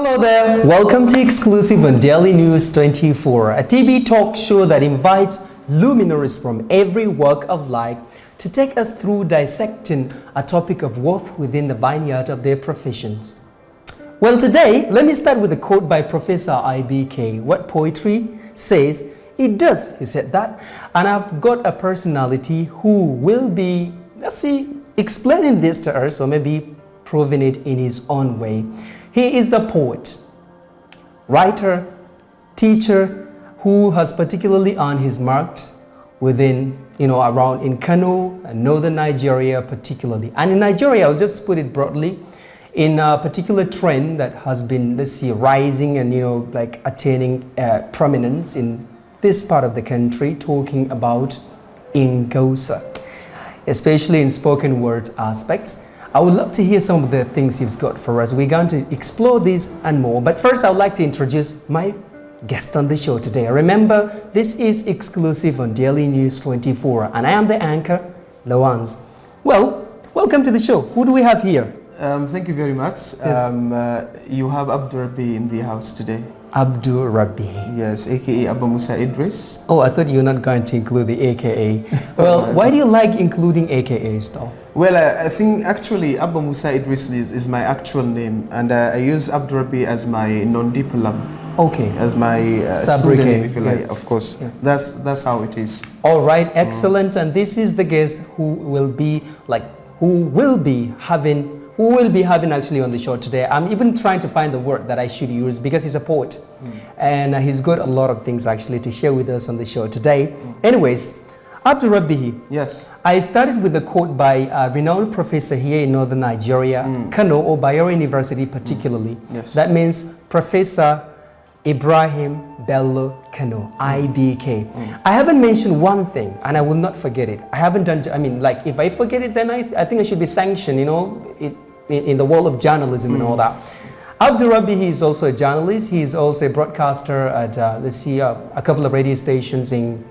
Hello there, welcome to Exclusive on Daily News 24, a TV talk show that invites luminaries from every walk of life to take us through dissecting a topic of worth within the vineyard of their professions. Well, today, let me start with a quote by Professor IBK. What poetry says, it does, he said that. And I've got a personality who will be, explaining this to us, or maybe proving it in his own way. He is a poet, writer, teacher who has particularly earned his marks within, around in Kano and northern Nigeria particularly. And in Nigeria, I'll just put it broadly, in a particular trend that has been, rising and, attaining prominence in this part of the country, talking about Ngosa, especially in spoken word aspects. I would love to hear some of the things he's got for us. We're going to explore this and more. But first, I would like to introduce my guest on the show today. Remember, this is Exclusive on Daily News 24, and I am the anchor, Lawans. Well, welcome to the show. Who do we have here? Thank you very much. Yes. You have Abdu Rabbihi in the house today. Abdu Rabbihi. Yes, aka Abu Musa Idris. Oh, I thought you were not going to include the AKA. Well, why do you like including AKAs though? Well, I think actually Abu Musa Idris is my actual name, and I use Abdu Rabbihi as my non-diplom. Okay. As my pseudonym, if you like, of course. Yeah. That's how it is. All right, excellent. And this is the guest who will be having actually on the show today. I'm even trying to find the word that I should use because he's a poet. And he's got a lot of things actually to share with us on the show today. Anyways, Abdu Rabbihi. Yes. I started with a quote by a renowned professor here in northern Nigeria, Kano or Bayero University particularly. Yes. That means Professor Ibrahim Bello Kano, IBK. I haven't mentioned one thing, and I will not forget it. I haven't done, if I forget it, then I think I should be sanctioned, in the world of journalism and all that. Abdu Rabbihi is also a journalist. He is also a broadcaster at, a couple of radio stations in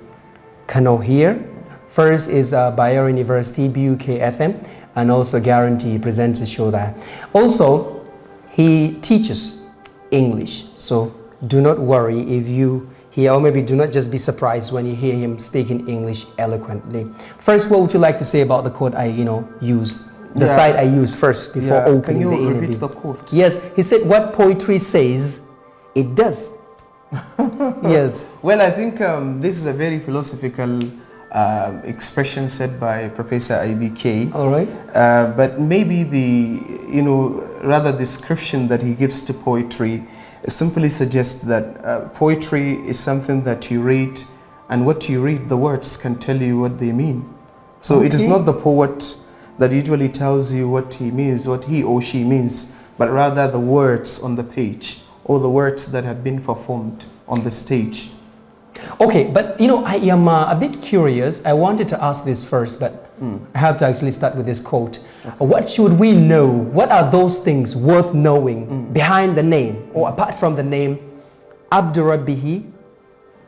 Kano here. First is Bayero University, BUK FM, and also Guarantee presents a show there. Also, he teaches English, so do not worry if you hear, or maybe do not just be surprised when you hear him speaking English eloquently. First, what would you like to say about the quote I, used? The site I used first before opening the interview. Can you repeat the quote? Yes, he said, what poetry says, it does. Yes. Well, I think this is a very philosophical expression said by Professor IBK. All right. But maybe the, rather description that he gives to poetry simply suggests that poetry is something that you read, and what you read, the words can tell you what they mean. So it is not the poet that usually tells you what he means, what he or she means, but rather the words on the page or the words that have been performed on the stage. Okay, but I am a bit curious. I wanted to ask this first, but I have to actually start with this quote. Okay. What should we know? What are those things worth knowing behind the name or apart from the name Abdu Rabbihi?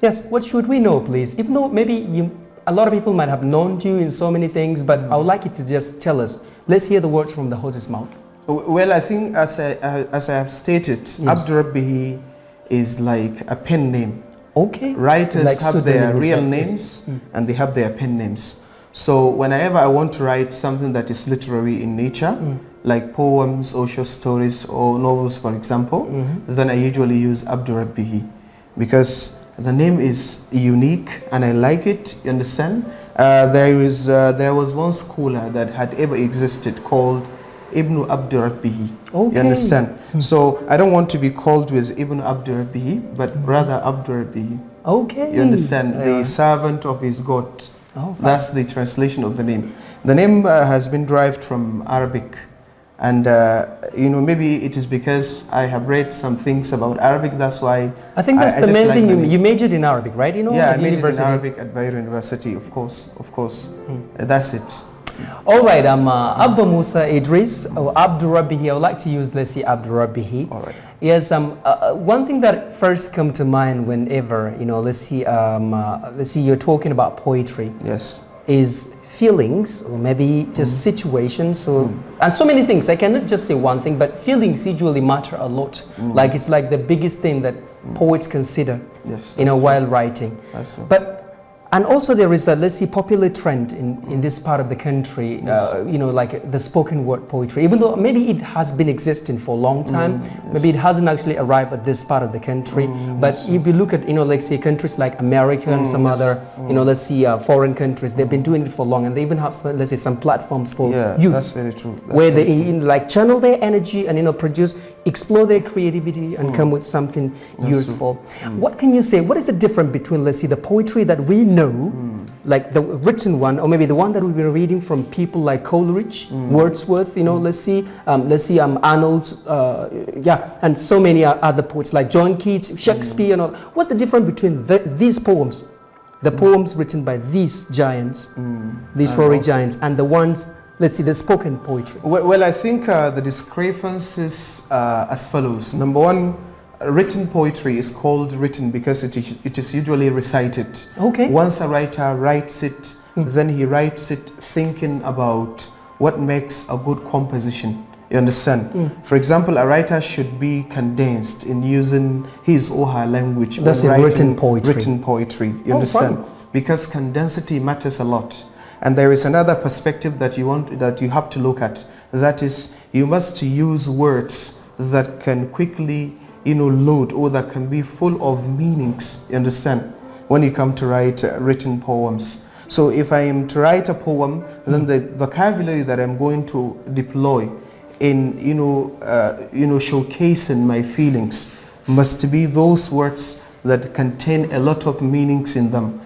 Yes, what should we know, please? Even though maybe a lot of people might have known you in so many things, but I would like you to just tell us. Let's hear the words from the horse's mouth. Well, I think as I have stated, Abdu Rabbihi is like a pen name. Okay. Writers have their real names and they have their pen names. So whenever I want to write something that is literary in nature, like poems or short stories or novels, for example, then I usually use Abdu Rabbihi because the name is unique and I like it, you understand? There was one scholar that had ever existed called Ibn Abdu Rabbihi. Okay. You understand? So I don't want to be called with Ibn Abdu Rabbihi, but rather Abdu Rabbihi. Okay. You understand? The servant of his God. Oh, that's the translation of the name. The name has been derived from Arabic. And, maybe it is because I have read some things about Arabic, that's why I think that's the main thing. You majored in Arabic, right? Yeah, I majored in Arabic at Bayero University, of course. That's it. All right, Abu Musa Idris, or Abdu Rabbihi. I would like to use, let's see, Abdu Rabbihi. All right. Yes, one thing that first come to mind whenever, let's see, you're talking about poetry. Yes. is feelings, or maybe just situations, or and so many things. I cannot just say one thing, but feelings usually matter a lot. Like it's like the biggest thing that poets consider, while writing. That's true. But and also there is a, let's see, popular trend in this part of the country, like the spoken word poetry, even though maybe it has been existing for a long time, maybe it hasn't actually arrived at this part of the country, but if you look at, like say countries like America and some other, let's see, foreign countries, they've been doing it for long, and they even have, let's say, some platforms for youth. That's very true. Where they like channel their energy and, explore their creativity and come with something useful. What can you say? What is the difference between, let's see, the poetry that we know, like the written one, or maybe the one that we've been reading from people like Coleridge, Wordsworth, let's see, Arnold, and so many other poets like John Keats, Shakespeare, and all. What's the difference between these poems, the poems written by these giants, these literary giants, and the ones, let's see, the spoken poetry? Well, I think the discrepancies as follows. Number one, written poetry is called written because it is usually recited. Okay. Once a writer writes it, then he writes it thinking about what makes a good composition. You understand? For example, a writer should be condensed in using his or her language. That's when written poetry. Written poetry. You understand? Fun. Because condensity matters a lot. And there is another perspective that you have to look at. That is, you must use words that can quickly, load, or that can be full of meanings. You understand? When you come to write written poems. So if I am to write a poem, then the vocabulary that I'm going to deploy in, showcasing my feelings must be those words that contain a lot of meanings in them.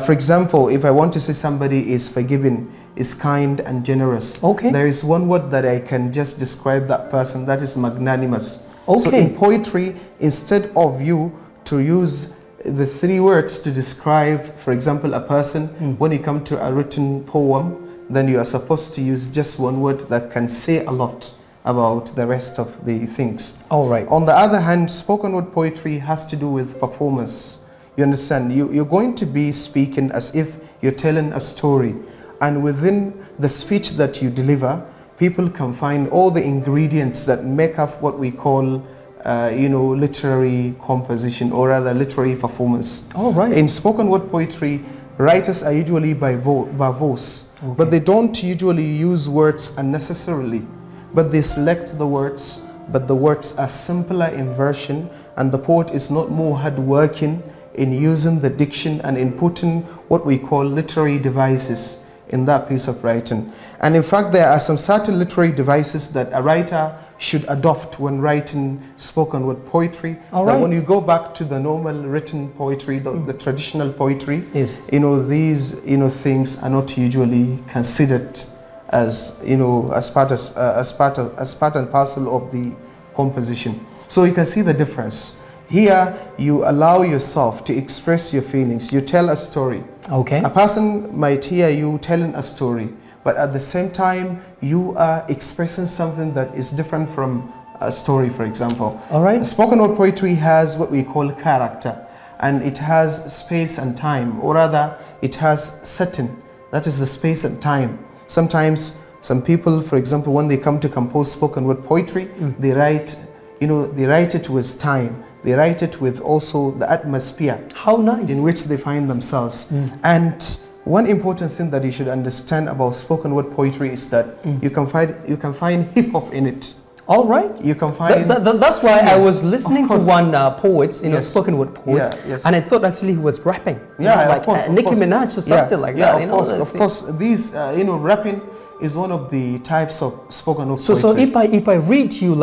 For example, if I want to say somebody is forgiving, is kind and generous, there is one word that I can just describe that person, that is magnanimous. So in poetry, instead of you to use the 3 words to describe, for example, a person, when you come to a written poem, then you are supposed to use just one word that can say a lot about the rest of the things. All right. On the other hand, spoken word poetry has to do with performance. You understand? You're going to be speaking as if you're telling a story. And within the speech that you deliver, people can find all the ingredients that make up what we call, literary composition, or rather literary performance. All right. In spoken word poetry, writers are usually verbose, but they don't usually use words unnecessarily. But they select the words, but the words are simpler in version, and the poet is not more hard-working in using the diction and in putting what we call literary devices in that piece of writing. And in fact, there are some certain literary devices that a writer should adopt when writing spoken word poetry. That when you go back to the normal written poetry, the traditional poetry, these things are not usually considered as as part and parcel of the composition. So you can see the difference. Here you allow yourself to express your feelings. You tell a story. A person might hear you telling a story, but at the same time you are expressing something that is different from a story, for example. Spoken word poetry has what we call character, and it has space and time, or rather it has setting. That is the space and time. Sometimes some people, for example, when they come to compose spoken word poetry, they write it with time. They write it with also the atmosphere. How nice. In which they find themselves. And one important thing that you should understand about spoken word poetry is that you can find hip hop in it. All right. You can find. That's why I was listening to one poet, spoken word poet, and I thought actually he was rapping. Of course, Nicki Minaj or something like that. Of course. These, rapping is one of the types of spoken word poetry. So if I read you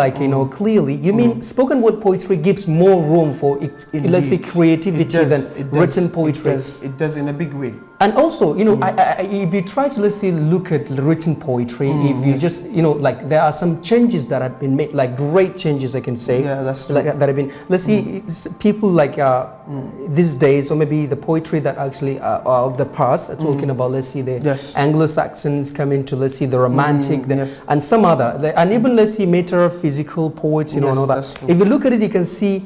clearly, you mean spoken word poetry gives more room for, let's say, creativity than written poetry. It does in a big way. And also, if you try to, let's say, look at written poetry, if you just, there are some changes that have been made, like great changes, I can say. Yeah, that's true. Like, that have been, let's see, people like these days, or maybe the poetry that actually of the past are talking about, let's see, the Anglo-Saxons come into, let's see, the romantic, and some other, and even, let's see, metaphysical poets, and all that. If you look at it, you can see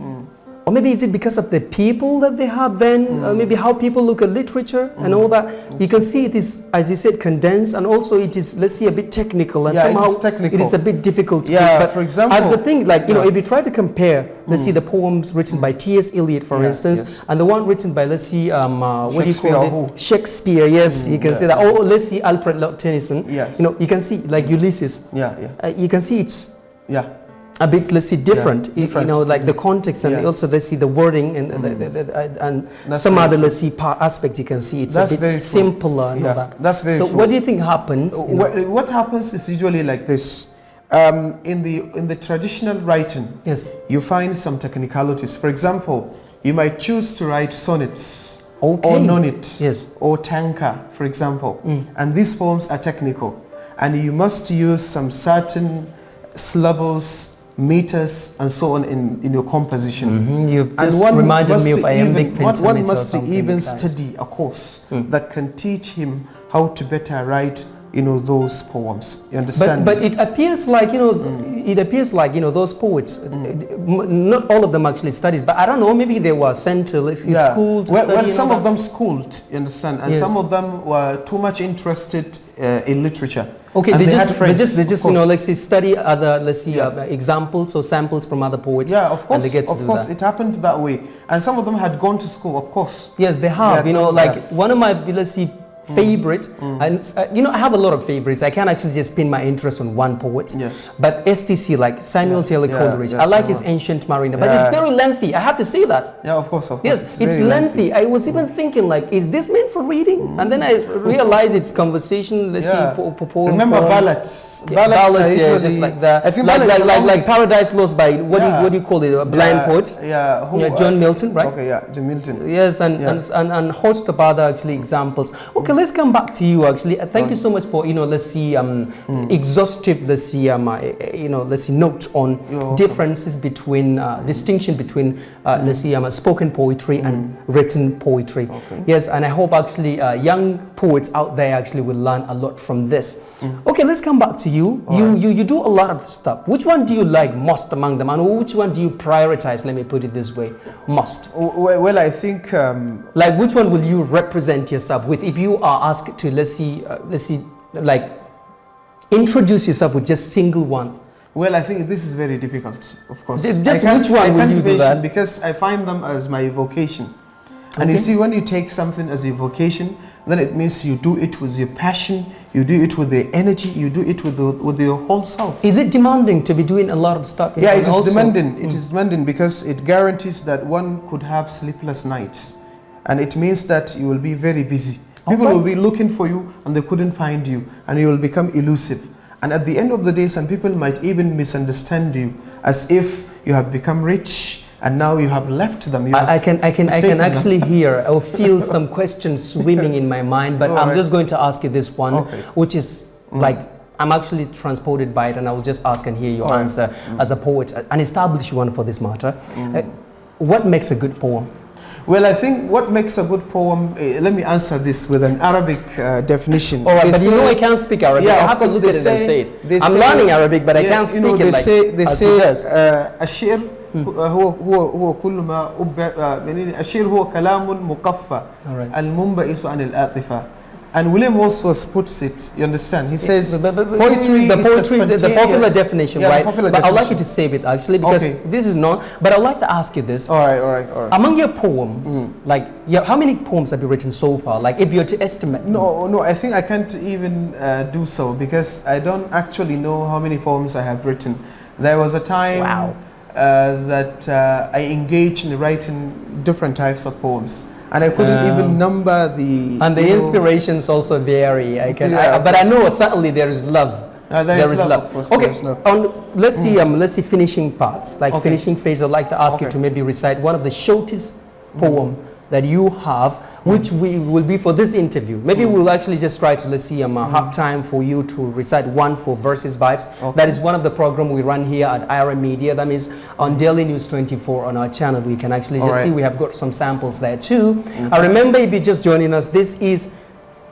or maybe is it because of the people that they have then, maybe how people look at literature and all that. You can see it is, as you said, condensed, and also it is, let's see, a bit technical, and somehow it is a bit difficult to read. But for example, as the thing, like, you know, if you try to compare, let's see, the poems written by T.S. Eliot, for instance, and the one written by, let's see, what do you call it? Shakespeare, yes, you can say that. Or let's see, Alfred Lord Tennyson. Yes. You know, you can see, like Ulysses. You can see it's a bit, let's see, different. You know, like the context, and also let's see the wording and some other, let's see, aspect. You can see it's a bit simpler and all that. That's very true. So what do you think happens? What happens is usually like this. In the traditional writing, you find some technicalities. For example, you might choose to write sonnets or nonnet or tanka, for example, and these poems are technical, and you must use some certain syllables, meters, and so on in your composition. You just reminded me of iambic pentameter. One must even study a course that can teach him how to better write, you know, those poems. You understand? But it appears like, you know, it appears like, you know, those poets, not all of them actually studied, but I don't know, maybe they were sent to school to study. Well, some of them schooled, you understand, and some of them were too much interested in literature. Okay, they just you know, let's say, study other, let's see, examples or samples from other poets. Yeah, of course, and they get to it happened that way. And some of them had gone to school, of course. Yes, they have, you know, like one of my, let's see, favorite, and you know, I have a lot of favorites. I can't actually just pin my interest on one poet. But STC, like Samuel Taylor Coleridge, I like his Ancient Mariner, but it's very lengthy. I have to say that. Yeah, of course. Yes, it's lengthy. I was even thinking, like, is this meant for reading? And then I realized it's conversation. Let's see, remember ballads? Ballads, just like that. I think like Paradise Lost by what do you call it? A blind poet. John Milton, right? Okay, John Milton. Yes, and host of other actually examples. Okay, let's come back to you actually. Thank you so much for, you know, let's see, exhaustive, let's see, you know, let's see, note on differences between, distinction between, let's see, spoken poetry and written poetry. Yes, and I hope actually young poets out there actually will learn a lot from this. Okay, let's come back to you. You do a lot of stuff. Which one do you like most among them, and which one do you prioritize? Let me put it this way: most. Well, I think like, which one will you represent yourself with if you are asked to, let's see, like, introduce yourself with just single one? Well, I think this is very difficult, of course. Just which one will you do that? Because I find them as my vocation. And you see, when you take something as a vocation, then it means you do it with your passion, you do it with the energy, you do it with your whole self. Is it demanding to be doing a lot of stuff? Yeah, it is demanding. It is demanding because it guarantees that one could have sleepless nights. And it means that you will be very busy. People will be looking for you and they couldn't find you, and you will become elusive. And at the end of the day, some people might even misunderstand you as if you have become rich and now you have left them. I can actually hear or feel some questions swimming in my mind, but I'm just going to ask you this one, which is like, I'm actually transported by it, and I will just ask and hear your answer as a poet, an established one for this matter. What makes a good poem? Well, I think what makes a good poem, let me answer this with an Arabic definition. All right, but you know I can't speak Arabic. I have to look at it and say it. I'm learning Arabic, but I can't speak it like they say الشعر هو كل ما الشعر هو كلام مقفى المنبئس عن العاطفة. And William Wordsworth puts it, you understand? He says, poetry, the popular definition, right? But I'd like you to save it actually, because this is not, but I'd like to ask you this. All right. Among your poems, like, how many poems have you written so far? Like, if you're to estimate? No, I think I can't even do so, because I don't actually know how many poems I have written. There was a time that I engaged in writing different types of poems. And I couldn't even number the... And the inspirations also vary. But I know certainly there is love. There is love. Of course, okay, let's see finishing parts. Like finishing phase, I'd like to ask you to maybe recite one of the shortest poem that you have, which we will be for this interview. Maybe we'll actually just try to, let's see, have time for you to recite one for Versus Vibes. That is one of the programs we run here at Arewa Media. That means on Daily News 24 on our channel, we can actually just see we have got some samples there too. I remember, if you're just joining us, this is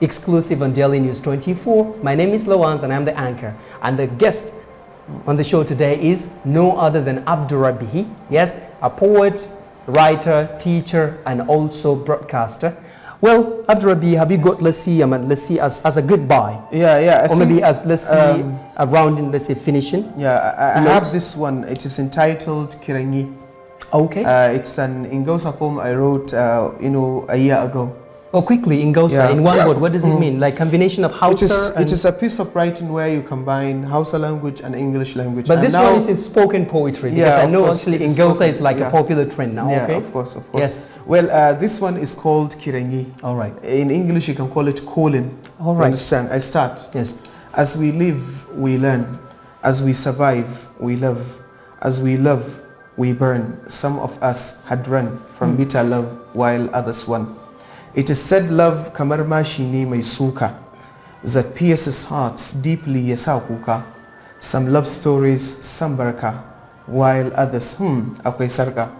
exclusive on Daily News 24. My name is Lawans and I'm the anchor. And the guest on the show today is no other than Abdu Rabbihi. Yes, a poet, writer, teacher, and also broadcaster. Well, Abdu Rabbihi, have you got, let's see as a goodbye? Yeah. Or maybe as, let's see, a rounding, let's say, finishing? Yeah, I have this one. It is entitled Kirangi. Okay. It's an Ingausa poem I wrote, a year ago. Oh, quickly, Ingausa, in one word, what does it mean? Like combination of Hausa it is a piece of writing where you combine Hausa language and English language. But this one is in spoken poetry, because I know actually Ingausa is like a popular trend now, yeah, okay? of course. Yes. Well, this one is called Kirangi. All right. In English, you can call it calling. All right. Understand? I start. Yes. As we live, we learn. As we survive, we love. As we love, we burn. Some of us had run from bitter love while others won. It is said love kamar mashi ne mai suka that pierces hearts deeply ya sa kuka. Some love stories, some barka, while others, akwai sarka.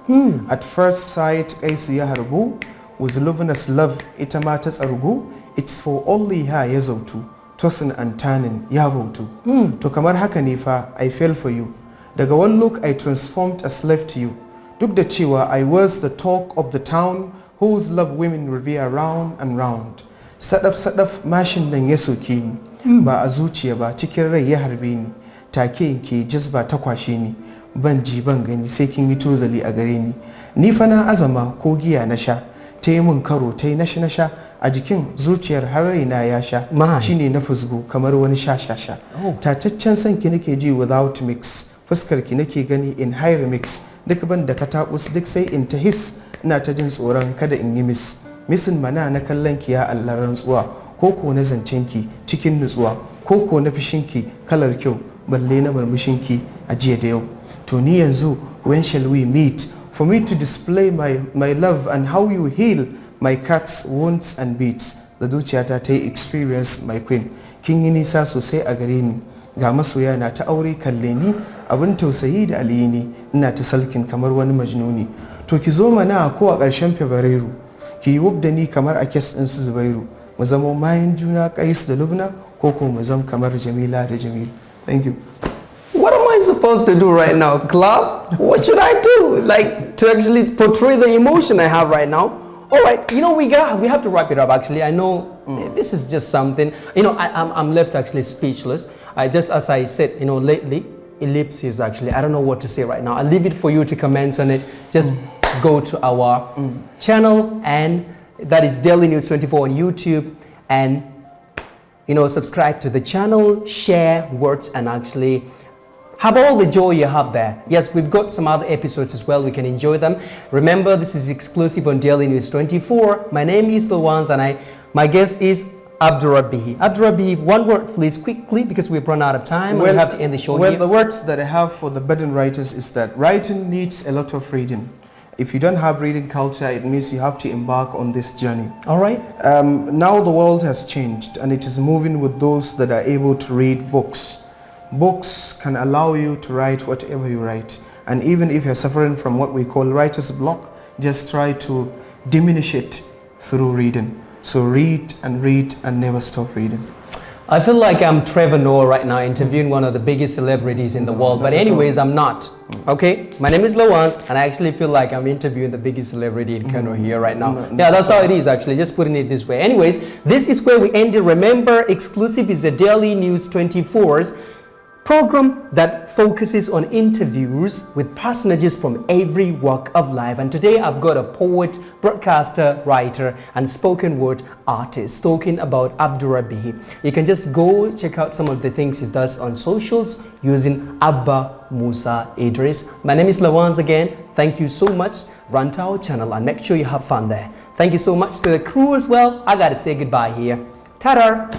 At first sight, Kaisu ya harbu, was luminous love, ita ma ta tsargu, it's for only her ya zautu, tossing and turning, ya bautu. To kamar haka ne fa, I fell for you. Daga one look, I transformed a slave to you. Duk da cewa, I was the talk of the town, whose love women revere round and round. Sadaf mashin nan ya soke ni, ba a zuciya ba cikin rai ya harbe ni, take ke jazba ta kwashe ni, ban ji ban gani sai kin yi tozali a gare ni. Ni fa na azama ko giya na sha, ta yi min karo ta yi nasha a jikin zuciyar har raina ya sha, shine na fusgo kamar wani sha. Tataccen san ki nake ji without mix, fuskar ki nake gani in high remix, duk ban da katabus duk sai in ta his. Ina ta jin tsoron kada in yi misin mana na kallon ki ya Allah rantsuwa, koko na zancen ki cikin nutsuwa, koko na fishin ki kalar kyau, balle na murmushin ki a jiya da yau. To ni yanzu, when shall we meet, for me to display my love and how you heal my cuts, wounds and beats. Da zuciyata ta yi experience my queen, kin yi nisa sosai a gare ni, ga masoya na ta aure kalle ni, abin tausayi da aliyini, ina ta salkin kamar wani majnuni. To ki zo mana ko a ƙarshen Fabrairu, ki yi wub da ni kamar a kes ɗin su Zubairu, mu zama mayan juna Qais da Lubna, ko mu zama kamar Jamila da Jamil. Thank you. What am I supposed to do right now? Clap? What should I do? Like to actually portray the emotion I have right now? All right, we have to wrap it up actually. I know this is just something, I'm left actually speechless. Just as I said, lately, ellipses actually, I don't know what to say right now. I'll leave it for you to comment on it. Just go to our channel, and that is Daily News 24 on YouTube, and subscribe to the channel, share words, and actually have all the joy you have there. Yes, we've got some other episodes as well. We can enjoy them. Remember, this is exclusive on Daily News 24. My name is Lawans, and my guest is Abdu Rabbihi. Abdu Rabbihi, one word please, quickly, because we've run out of time. Well, we have to end the show here. Well, the words that I have for the budding writers is that writing needs a lot of reading. If you don't have reading culture, it means you have to embark on this journey. All right. Now the world has changed, and it is moving with those that are able to read books. Books can allow you to write whatever you write. And even if you're suffering from what we call writer's block, just try to diminish it through reading. So read and never stop reading. I feel like I'm Trevor Noah right now interviewing one of the biggest celebrities in the world. But anyways, I'm not. Okay? My name is Lawans, and I actually feel like I'm interviewing the biggest celebrity in Kano here right now. Yeah, that's how it is actually, just putting it this way. Anyways, this is where we ended. Remember, Exclusive is a Daily News 24's program that focuses on interviews with personages from every walk of life. And today I've got a poet, broadcaster, writer, and spoken word artist talking about Abdu Rabbihi. You can just go check out some of the things he does on socials using Abba Musa Idris. My name is Lawans again. Thank you so much. Run to our channel and make sure you have fun there. Thank you so much to the crew as well. I gotta say goodbye here. Ta-da!